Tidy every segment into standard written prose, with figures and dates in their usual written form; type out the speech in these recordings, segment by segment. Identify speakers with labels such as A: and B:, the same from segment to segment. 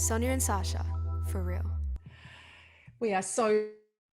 A: Sonya and Sasha, for real.
B: We are so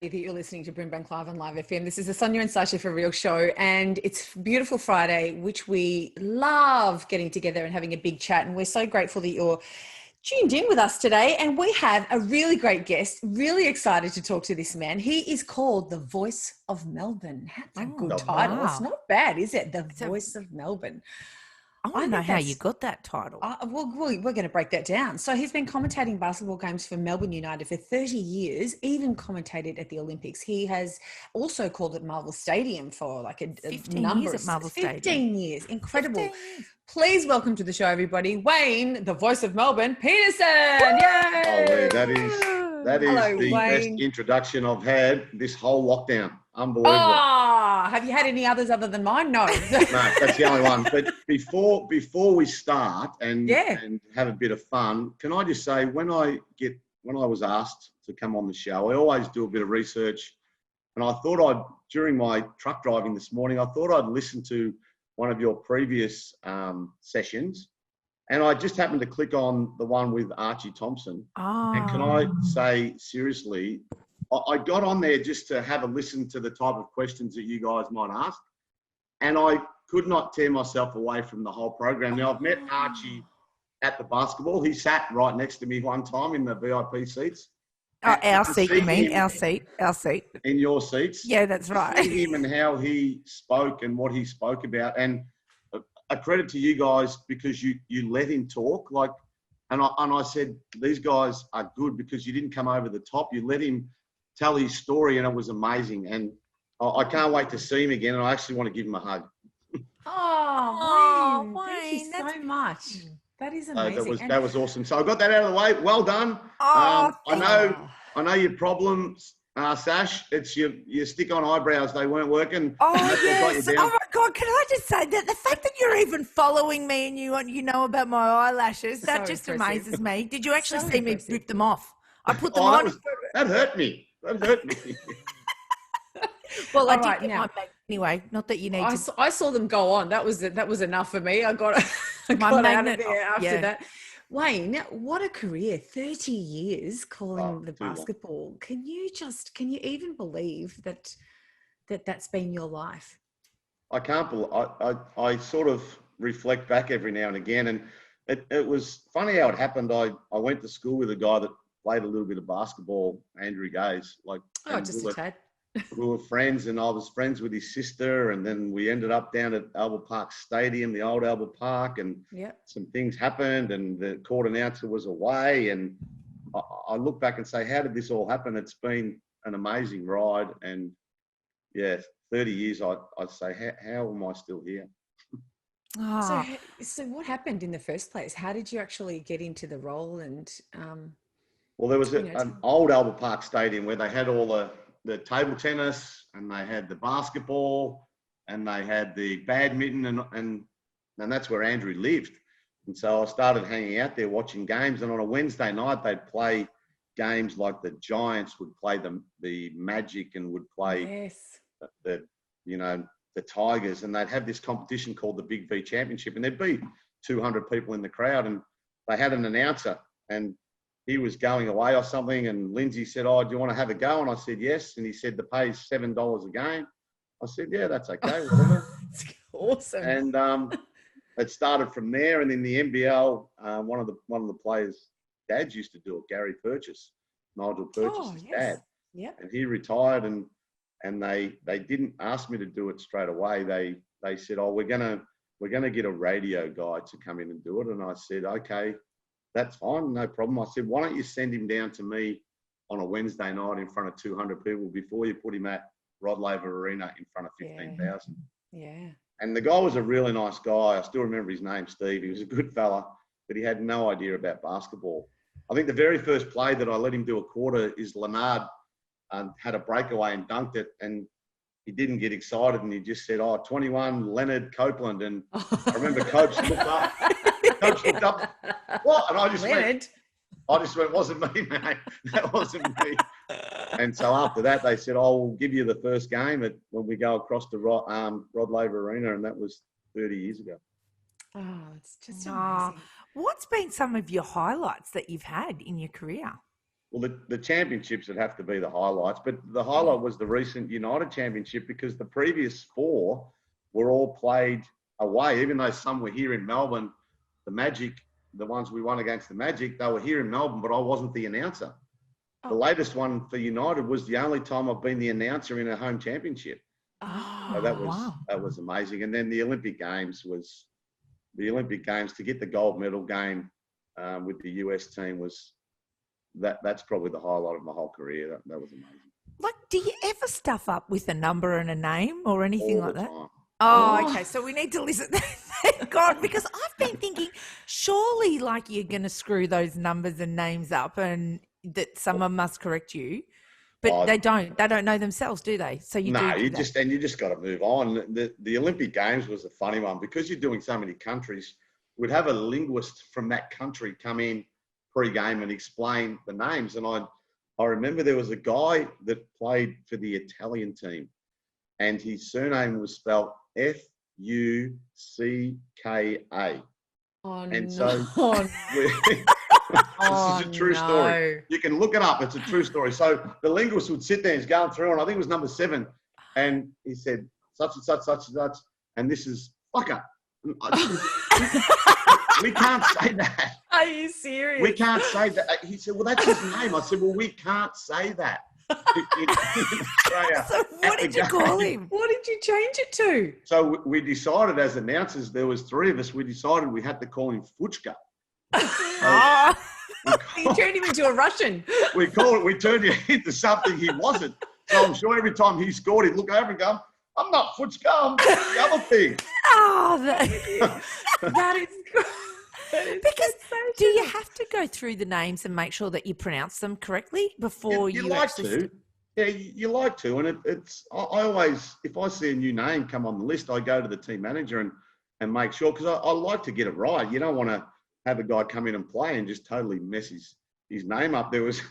B: happy that you're listening to BRIMBANK Live on Live FM. This is the Sonya and Sasha for Real show, and it's beautiful Friday, which we love getting together and having a big chat. And we're so grateful that you're tuned in with us today. And we have a really great guest, really excited to talk to this man. He is called the Voice of Melbourne. That's a good title. Wow. It's not bad, is it? The Voice of Melbourne.
C: I want to know how you got that title.
B: We're going to break that down. So he's been commentating basketball games for Melbourne United for 30 years, even commentated at the Olympics. He has also called it Marvel Stadium for like a
C: 15
B: number
C: years
B: of
C: at Marvel
B: 15
C: Stadium.
B: years. Incredible.
C: 15 years.
B: Please welcome to the show, everybody, Wayne, the Voice of Melbourne, Peterson. Yay!
D: Oh, that is
B: Hello,
D: the
B: Wayne.
D: best introduction I've had this whole lockdown. Unbelievable.
B: Oh, have you had any others other than mine? No.
D: No, that's the only one. But before we start and have a bit of fun, can I just say when I was asked to come on the show, I always do a bit of research, and I thought during my truck driving this morning, I thought I'd listen to one of your previous sessions, and I just happened to click on the one with Archie Thompson.
C: Oh.
D: And can I say seriously, I got on there just to have a listen to the type of questions that you guys might ask, and I could not tear myself away from the whole program. Now, I've met Archie at the basketball. He sat right next to me one time in the VIP seats.
C: Oh, our seat, you mean? Our seat.
D: In your seats.
C: Yeah, that's right.
D: See him and how he spoke and what he spoke about. And a credit to you guys because you let him talk. And I said, these guys are good because you didn't come over the top. You let him tell his story, and it was amazing. And I can't wait to see him again, and I actually want to give him a hug.
B: Oh, Wayne, thank you so much. That is amazing.
D: That was awesome. So I got that out of the way. Well done.
C: Oh,
D: I know your problems, Sash. It's your stick-on eyebrows. They weren't working.
C: Oh, yes. Oh, my God. Can I just say that the fact that you're even following me and you know about my eyelashes, that
B: So
C: just
B: impressive.
C: amazes me. Did you actually see me rip them off? I put them
D: That
C: on.
D: that hurt me. That hurt me.
C: Well,
B: All
C: I did
B: right,
C: get
B: now.
C: my mag anyway. Not that you need to.
B: I saw them go on. That was enough for me. I got out of
C: magnet
B: there
C: off,
B: after that. Wayne, what a career. 30 years calling the
D: too long.
B: basketball. Can you even believe that's been your life?
D: I can't believe. I sort of reflect back every now and again, and it was funny how it happened. I went to school with a guy that played a little bit of basketball, Andrew Gaze.
B: Just a tad.
D: We were friends, and I was friends with his sister, and then we ended up down at Albert Park Stadium, the old Albert Park, and some things happened, and the court announcer was away, and I look back and say, how did this all happen? It's been an amazing ride, and 30 years, I'd say, how am I still here?
C: Oh.
B: So what happened in the first place? How did you actually get into the role? And
D: well, there was an old Albert Park Stadium where they had all the table tennis, and they had the basketball, and they had the badminton, and that's where Andrew lived. And so I started hanging out there watching games, and on a Wednesday night they'd play games like the Giants would play the Magic and would play the Tigers, and they'd have this competition called the Big V Championship, and there'd be 200 people in the crowd, and they had an announcer, and he was going away or something, and Lindsay said, "Oh, do you want to have a go?" And I said, "Yes." And he said, "The pay's $7 a game." I said, "Yeah, that's okay, whatever."
B: It's awesome.
D: And it started from there. And in the NBL, one of the players' dads used to do it, Gary Purchase, Nigel Purchase's dad.
B: Yeah.
D: And he retired, and they didn't ask me to do it straight away. They said, "Oh, we're gonna get a radio guy to come in and do it." And I said, "Okay, that's fine, no problem." I said, "Why don't you send him down to me on a Wednesday night in front of 200 people before you put him at Rod Laver Arena in front of 15,000.
B: Yeah.
D: And the guy was a really nice guy. I still remember his name, Steve. He was a good fella, but he had no idea about basketball. I think the very first play that I let him do a quarter is Leonard had a breakaway and dunked it, and he didn't get excited, and he just said, 21, Leonard Copeland. And I remember Coach looked up. Coach looked up. What? And I just went, "Wasn't me, mate. That wasn't me." And so after that, they said, "We'll give you the first game when we go across to Rod Laver Arena," and that was 30 years ago.
B: Oh, it's just
C: Ah,
B: amazing.
C: what's been some of your highlights that you've had in your career?
D: Well, the championships would have to be the highlights, but the highlight was the recent United Championship because the previous four were all played away, even though some were here in Melbourne. The Magic, the ones we won against the Magic, they were here in Melbourne, but I wasn't the announcer. The latest one for United was the only time I've been the announcer in a home championship.
B: Oh,
D: So
C: wow.
D: that was amazing. And then the Olympic Games to get the gold medal game with the US team was that's probably the highlight of my whole career. That was amazing.
C: Like, do you ever stuff up with a number and a name or anything
D: All
C: like
D: the
C: that?
D: time.
C: Oh, okay. So we need to listen. Thank God, because I've been thinking, surely, like, you're going to screw those numbers and names up, and that someone must correct you. But they don't. They don't know themselves, do they? So you do.
D: You
C: that.
D: just got to move on. The Olympic Games was a funny one because you're doing so many countries. We'd have a linguist from that country come in pre-game and explain the names. And I remember there was a guy that played for the Italian team, and his surname was spelled Fucka.
B: oh
D: And
B: no.
D: so this is a true story. You can look it up. It's a true story. So the linguist would sit there and he's going through, and I think it was number 7. And he said, such and such, such and such. And this is fucker. We can't say that.
B: Are you serious?
D: We can't say that. He said, well, that's his name. I said, well, we can't say that in Australia.
C: So what did you call him?
B: What did you change it to?
D: So we decided as announcers, there was 3 of us, we decided we had to call him Fuchka.
C: Oh.
B: You turned him into a Russian.
D: We turned him into something he wasn't. So I'm sure every time he scored, he'd look over and go, I'm not Fuchka, I'm the other thing.
C: Oh,
B: that is good.
C: Because do you have to go through the names and make sure that you pronounce them correctly before you
D: like
C: actually...
D: to. Yeah, you like to. And I always, if I see a new name come on the list, I go to the team manager and make sure, because I like to get it right. You don't want to have a guy come in and play and just totally mess his name up. There was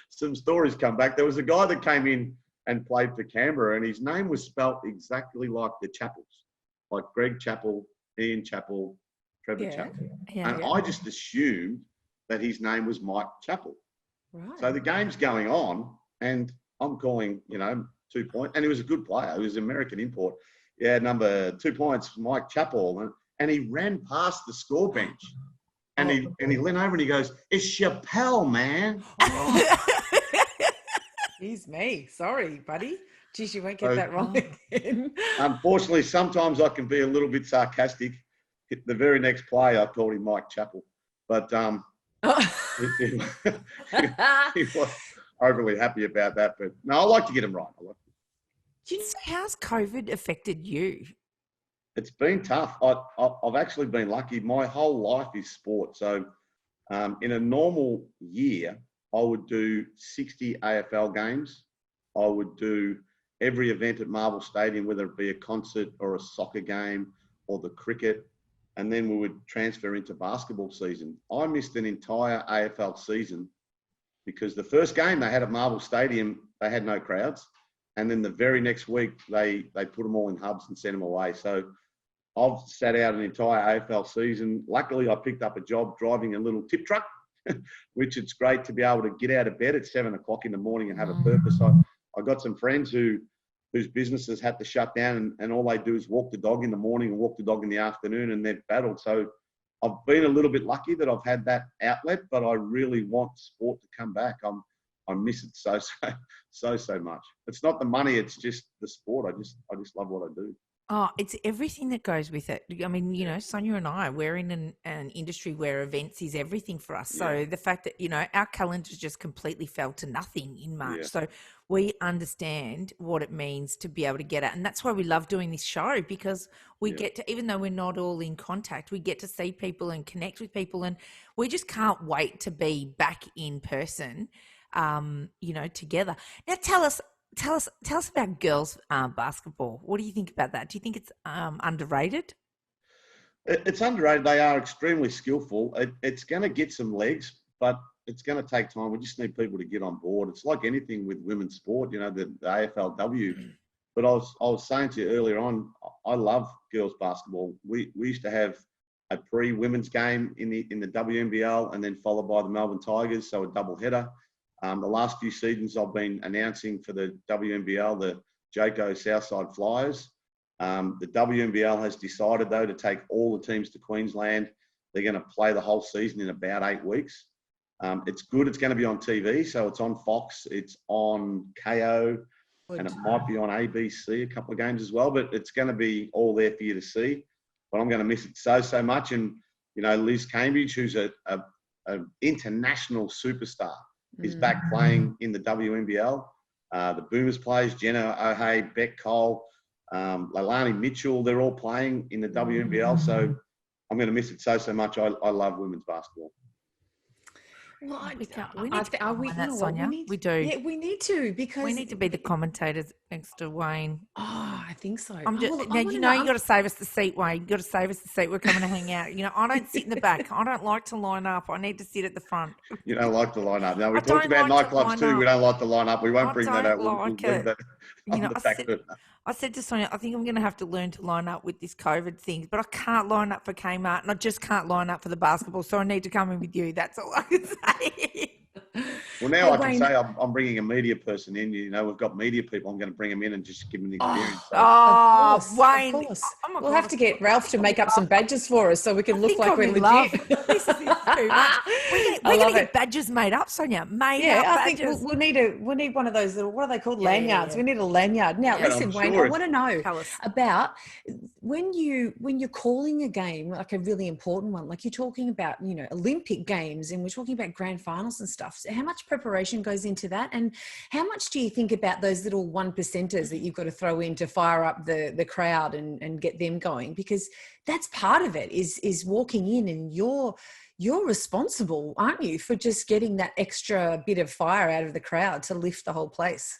D: some stories come back. There was a guy that came in and played for Canberra, and his name was spelt exactly like the Chappells, like Greg Chappell, Ian Chappell, Trevor Chappell. And I just assumed that his name was Mike Chappell.
B: Right.
D: So the game's going on, and I'm calling, 2 points, and he was a good player. He was an American import. Yeah, number 2 points, Mike Chappell, and he ran past the score bench, and he leaned over and he goes, "It's Chappelle, man."
B: He's me. Sorry, buddy. Geez, you won't get that wrong again.
D: Unfortunately, sometimes I can be a little bit sarcastic. The very next play, I called him Mike Chappell, but he was overly happy about that. But no, I like to get him right.
C: Do you know, how's COVID affected you?
D: It's been tough. I've actually been lucky. My whole life is sport. So in a normal year, I would do 60 AFL games. I would do every event at Marvel Stadium, whether it be a concert or a soccer game or the cricket. And then we would transfer into basketball season. I missed an entire AFL season because the first game they had at Marvel Stadium, they had no crowds. And then the very next week, they put them all in hubs and sent them away. So I've sat out an entire AFL season. Luckily, I picked up a job driving a little tip truck, which it's great to be able to get out of bed at 7 o'clock in the morning and have a purpose. I got some friends whose businesses had to shut down, and all they do is walk the dog in the morning and walk the dog in the afternoon, and they've battled. So I've been a little bit lucky that I've had that outlet, but I really want sport to come back. I miss it so much. It's not the money, it's just the sport. I just love what I do.
C: Oh, it's everything that goes with it. I mean, Sonia and I, we're in an industry where events is everything for us. So the fact that, our calendars just completely fell to nothing in March. Yeah. So we understand what it means to be able to get out. And that's why we love doing this show, because we get to, even though we're not all in contact, we get to see people and connect with people. And we just can't wait to be back in person, together. Now tell us about girls basketball. What do you think about that? Do you think it's underrated?
D: It's underrated. They are extremely skillful. It's going to get some legs, but it's going to take time. We just need people to get on board. It's like anything with women's sport, the AFLW. But I was saying to you earlier on, I love girls basketball. We used to have a pre-women's game in the WNBL and then followed by the Melbourne Tigers, so a double header. The last few seasons I've been announcing for the WNBL, the Jaco Southside Flyers. The WNBL has decided, though, to take all the teams to Queensland. They're going to play the whole season in about 8 weeks. It's good. It's going to be on TV. So it's on Fox. It's on KO. And it might be on ABC, a couple of games as well. But it's going to be all there for you to see. But I'm going to miss it so much. And, you know, Liz Cambridge, who's an international superstar, is back playing in the WNBL. The Boomers players, Jenna O'Hay, Beck Cole, Leilani Mitchell, they're all playing in the WNBL. So I'm going to miss it so much. I love women's basketball.
C: Well, we need to that, Sonia. We do.
B: Yeah, we need to, because
C: we need to be the commentators next to Wayne.
B: Oh, I think so.
C: Now, you know, you got to save us the seat, Wayne. You got to save us the seat. We're coming to hang out. You know, I don't sit in the back. I don't like to line up. I need to sit at the front.
D: You don't like to line up. Now, we talked about nightclubs too. We don't like to line up. We won't bring that out.
C: I said to Sonia, I think I'm going to have to learn to line up with this COVID thing, but I can't line up for Kmart and I just can't line up for the basketball. So I need to come in with you. That's all I can say.
D: Well, now I can say I'm bringing a media person in. You know, we've got media people. I'm going to bring them in and just give them the experience.
C: Wayne.
B: Of course. We'll have to get Ralph to make up some badges for us so we can look like we're legit.
C: This is too much. We're going to get badges made up, Sonia.
B: I think we'll need one of those little, what are they called? Lanyards. Yeah. We need a lanyard. Now, listen, Wayne, I want to know about when you're calling a game, like a really important one, like you're talking about, you know, Olympic games, and we're talking about grand finals and stuff. So how much preparation goes into that? And how much do you think about those little 1%ers that you've got to throw in to fire up the crowd and get them going? Because that's part of it, is walking in, and you're responsible, aren't you, for just getting that extra bit of fire out of the crowd to lift the whole place.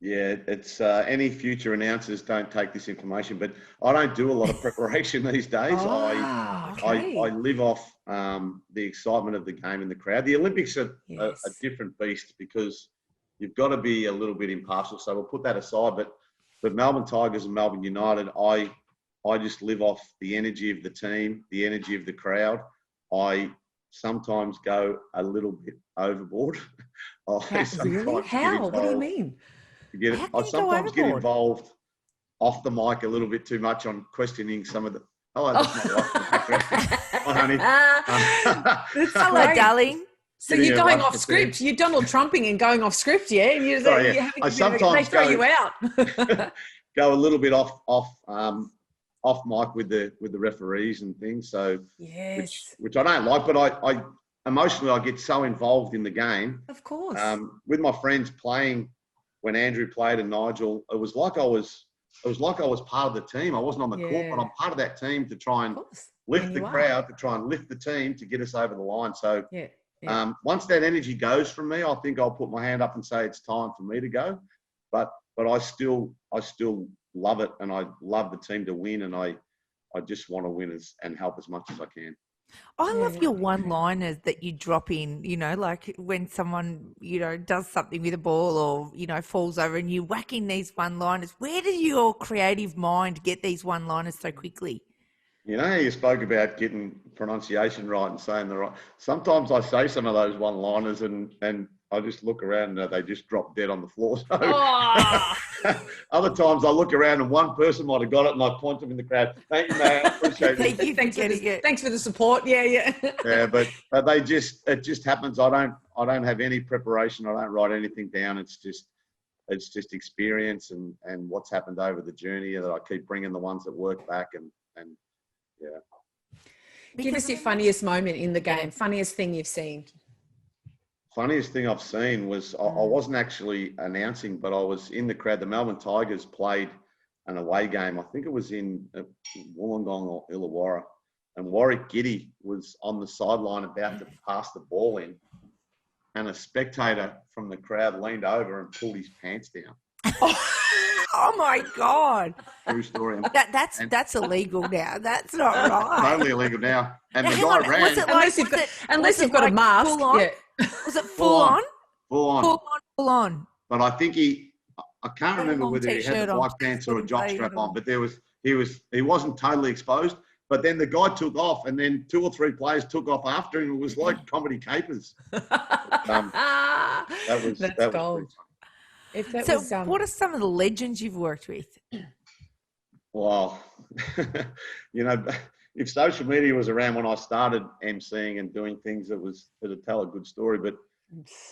D: Yeah, it's any future announcers don't take this information, but I don't do a lot of preparation these days. I live off the excitement of the game and the crowd. The Olympics are a different beast because you've got to be a little bit impartial. So we'll put that aside. But Melbourne Tigers and Melbourne United, I just live off the energy of the team, the energy of the crowd. I sometimes go a little bit overboard.
B: Really? How? What do you mean?
D: I sometimes get involved off the mic a little bit too much on questioning some of the. Oh, that's my wife. Hi, honey.
C: Hello, darling.
B: So you're going off script. You're Donald Trumping and going off script, yeah? And you're they throw you out.
D: Go a little bit off mic with the referees and things. So which I don't like, but I emotionally I get so involved in the game.
B: Of course.
D: With my friends playing. When Andrew played and Nigel, it was like I was part of the team. I wasn't on the court, but I'm part of that team to try and lift the crowd, to try and lift the team to get us over the line. So once that energy goes from me, I think I'll put my hand up and say it's time for me to go. But I still love it, and I love the team to win, and I just want to win and help as much as I can.
C: I love your one-liners that you drop in, you know, like when someone, you know, does something with a ball or, you know, falls over, and you whack in these one-liners. Where does your creative mind get these one-liners so quickly?
D: You know, you spoke about getting pronunciation right and saying the right. Sometimes I say some of those one-liners and I just look around and they just drop dead on the floor. So other times I look around and one person might have got it and I point them in the crowd. Thank you, man. I appreciate it.
B: Thanks for the support. Yeah.
D: Yeah, but it just happens. I don't have any preparation. I don't write anything down. It's just experience and what's happened over the journey that I keep bringing the ones that work back and yeah.
B: Give us your funniest moment in the game. Funniest thing you've seen.
D: Funniest thing I've seen was I wasn't actually announcing, but I was in the crowd. The Melbourne Tigers played an away game. I think it was in Wollongong or Illawarra. And Warwick Giddy was on the sideline about to pass the ball in. And a spectator from the crowd leaned over and pulled his pants down.
C: Oh my God!
D: True story.
C: That's illegal now. That's not right.
D: Totally illegal now. And the guy ran.
C: Was it like,
B: unless you've got a mask.
C: Full on?
B: Yeah.
C: Was it full on?
D: Full on.
C: But
D: I think I can't remember whether he had the white pants or a jock strap on, but he he wasn't totally exposed. But then the guy took off, and then 2 or 3 players took off after him. It was like comedy capers. That was
B: gold.
D: Pretty funny.
C: So, what are some of the legends you've worked with?
D: Well, if social media was around when I started emceeing and doing things, it'd tell a good story. But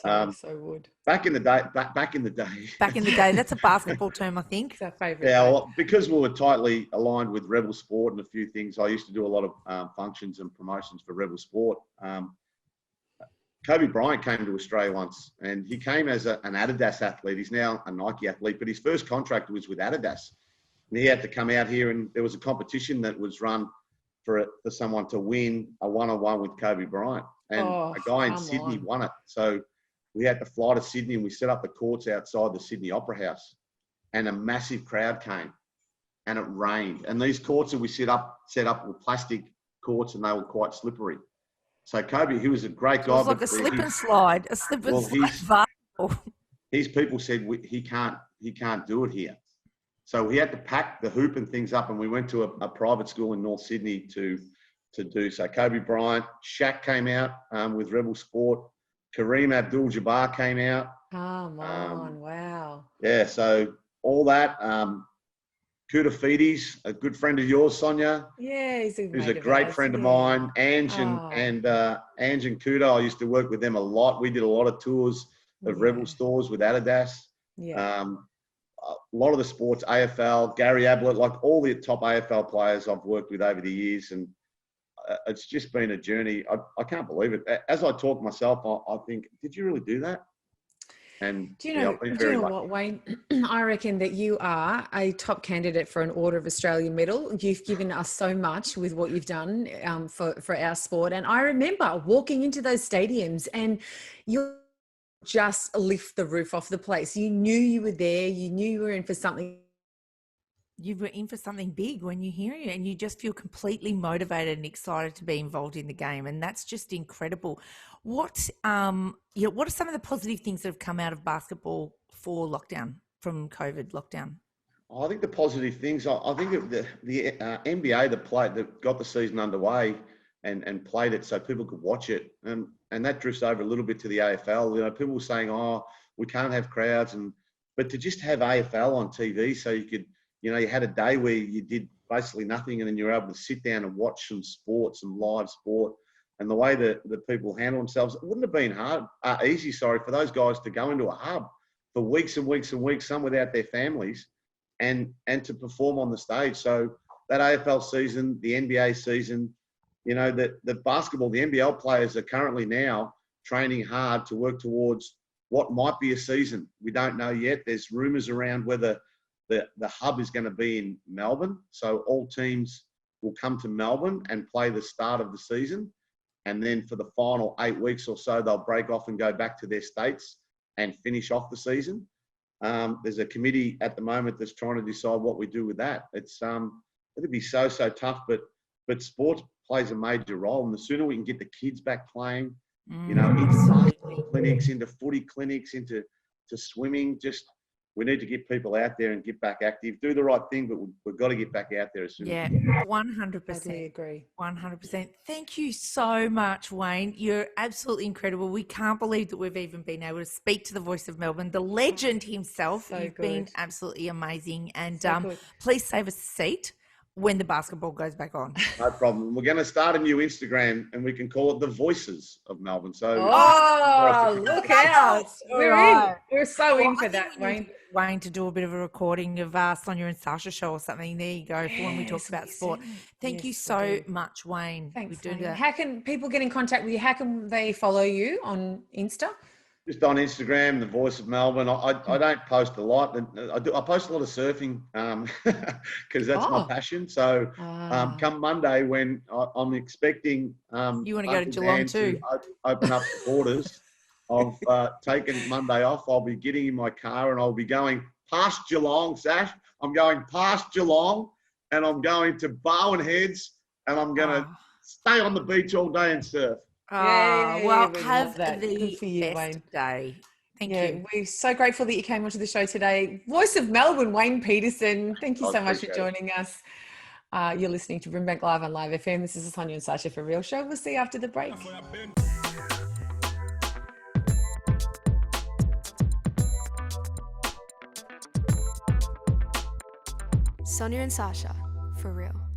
B: so would.
D: Back in the day.
C: Back in the day, that's a basketball term, I think.
B: It's our favourite.
D: Yeah, well, because we were tightly aligned with Rebel Sport and a few things, I used to do a lot of functions and promotions for Rebel Sport. Kobe Bryant came to Australia once, and he came as an Adidas athlete. He's now a Nike athlete, but his first contract was with Adidas. And he had to come out here, and there was a competition that was run for someone to win a one-on-one with Kobe Bryant. And a guy in Sydney won it. So we had to fly to Sydney, and we set up the courts outside the Sydney Opera House. And a massive crowd came, and it rained. And these courts that we set up were plastic courts, and they were quite slippery. So Kobe, he was a great guy.
C: It was like a slip and slide.
D: His people said he can't do it here. So we had to pack the hoop and things up, and we went to a private school in North Sydney to do so. Kobe Bryant, Shaq came out with Rebel Sport. Kareem Abdul-Jabbar came out.
B: Come on, wow.
D: Yeah, so all that. Kuda Fides, a good friend of yours, Sonya.
B: Yeah, he's
D: a great friend of mine. Ange and Kuda, I used to work with them a lot. We did a lot of tours of Rebel stores with Adidas.
B: Yeah.
D: A lot of the sports, AFL, Gary Ablett, like all the top AFL players I've worked with over the years, and it's just been a journey. I can't believe it. As I talk myself, I think, did you really do that? And
B: do you know what, Wayne? I reckon that you are a top candidate for an Order of Australia medal. You've given us so much with what you've done for our sport. And I remember walking into those stadiums, and you just lift the roof off the place. You knew you were there. You knew you were in for something.
C: You were in for something big when you hear it, and you just feel completely motivated and excited to be involved in the game. And that's just incredible. What are some of the positive things that have come out of basketball from COVID lockdown?
D: I think the positive things, I think the NBA that got the season underway and played it so people could watch it. And that drifts over a little bit to the AFL. People were saying, we can't have crowds. But to just have AFL on TV so you could, you had a day where you did basically nothing, and then you were able to sit down and watch some live sport. And the way that the people handle themselves, it wouldn't have been easy for those guys to go into a hub for weeks and weeks and weeks, some without their families, and to perform on the stage. So that AFL season, the NBA season, the basketball, the NBL players are currently now training hard to work towards what might be a season. We don't know yet. There's rumours around whether the hub is going to be in Melbourne. So all teams will come to Melbourne and play the start of the season. And then for the final 8 weeks or so, they'll break off and go back to their states and finish off the season. There's a committee at the moment that's trying to decide what we do with that. It'd be so tough, but sports plays a major role. And the sooner we can get the kids back playing, into basketball clinics, into footy clinics, into swimming, we need to get people out there and get back active, do the right thing, but we've got to get back out there as soon as we can.
C: 100%.
B: I agree.
C: 100%. Thank you so much, Wayne. You're absolutely incredible. We can't believe that we've even been able to speak to the voice of Melbourne, the legend himself. You've been absolutely amazing. And please save us a seat when the basketball goes back on.
D: No problem. We're going to start a new Instagram, and we can call it The Voices of Melbourne. So,
B: look out. We're so in for that, Wayne.
C: Wayne to do a bit of a recording of Sonya and Sasha show or something. There you go, for when we talk about sport. Thank you so much, Wayne.
B: Thanks, Wayne. How can people get in contact with you? How can they follow you on Insta?
D: Just on Instagram, The Voice of Melbourne. I don't post a lot. I post a lot of surfing because that's my passion. So come Monday, when I'm expecting
C: you want to go to Geelong too,
D: open up the borders. I've taken Monday off. I'll be getting in my car and I'll be going past Geelong, Sash. I'm going past Geelong and I'm going to Barwon Heads and I'm going to stay on the beach all day and surf.
C: Well, have the best day. Thank you.
B: We're so grateful that you came onto the show today. Voice of Melbourne, Wayne Peterson. Thank you so much for joining us. You're listening to BRIMBANK Live on Live FM. This is the Sonya and Sacha for Real show. We'll see you after the break.
A: Sonya and Sacha for Real.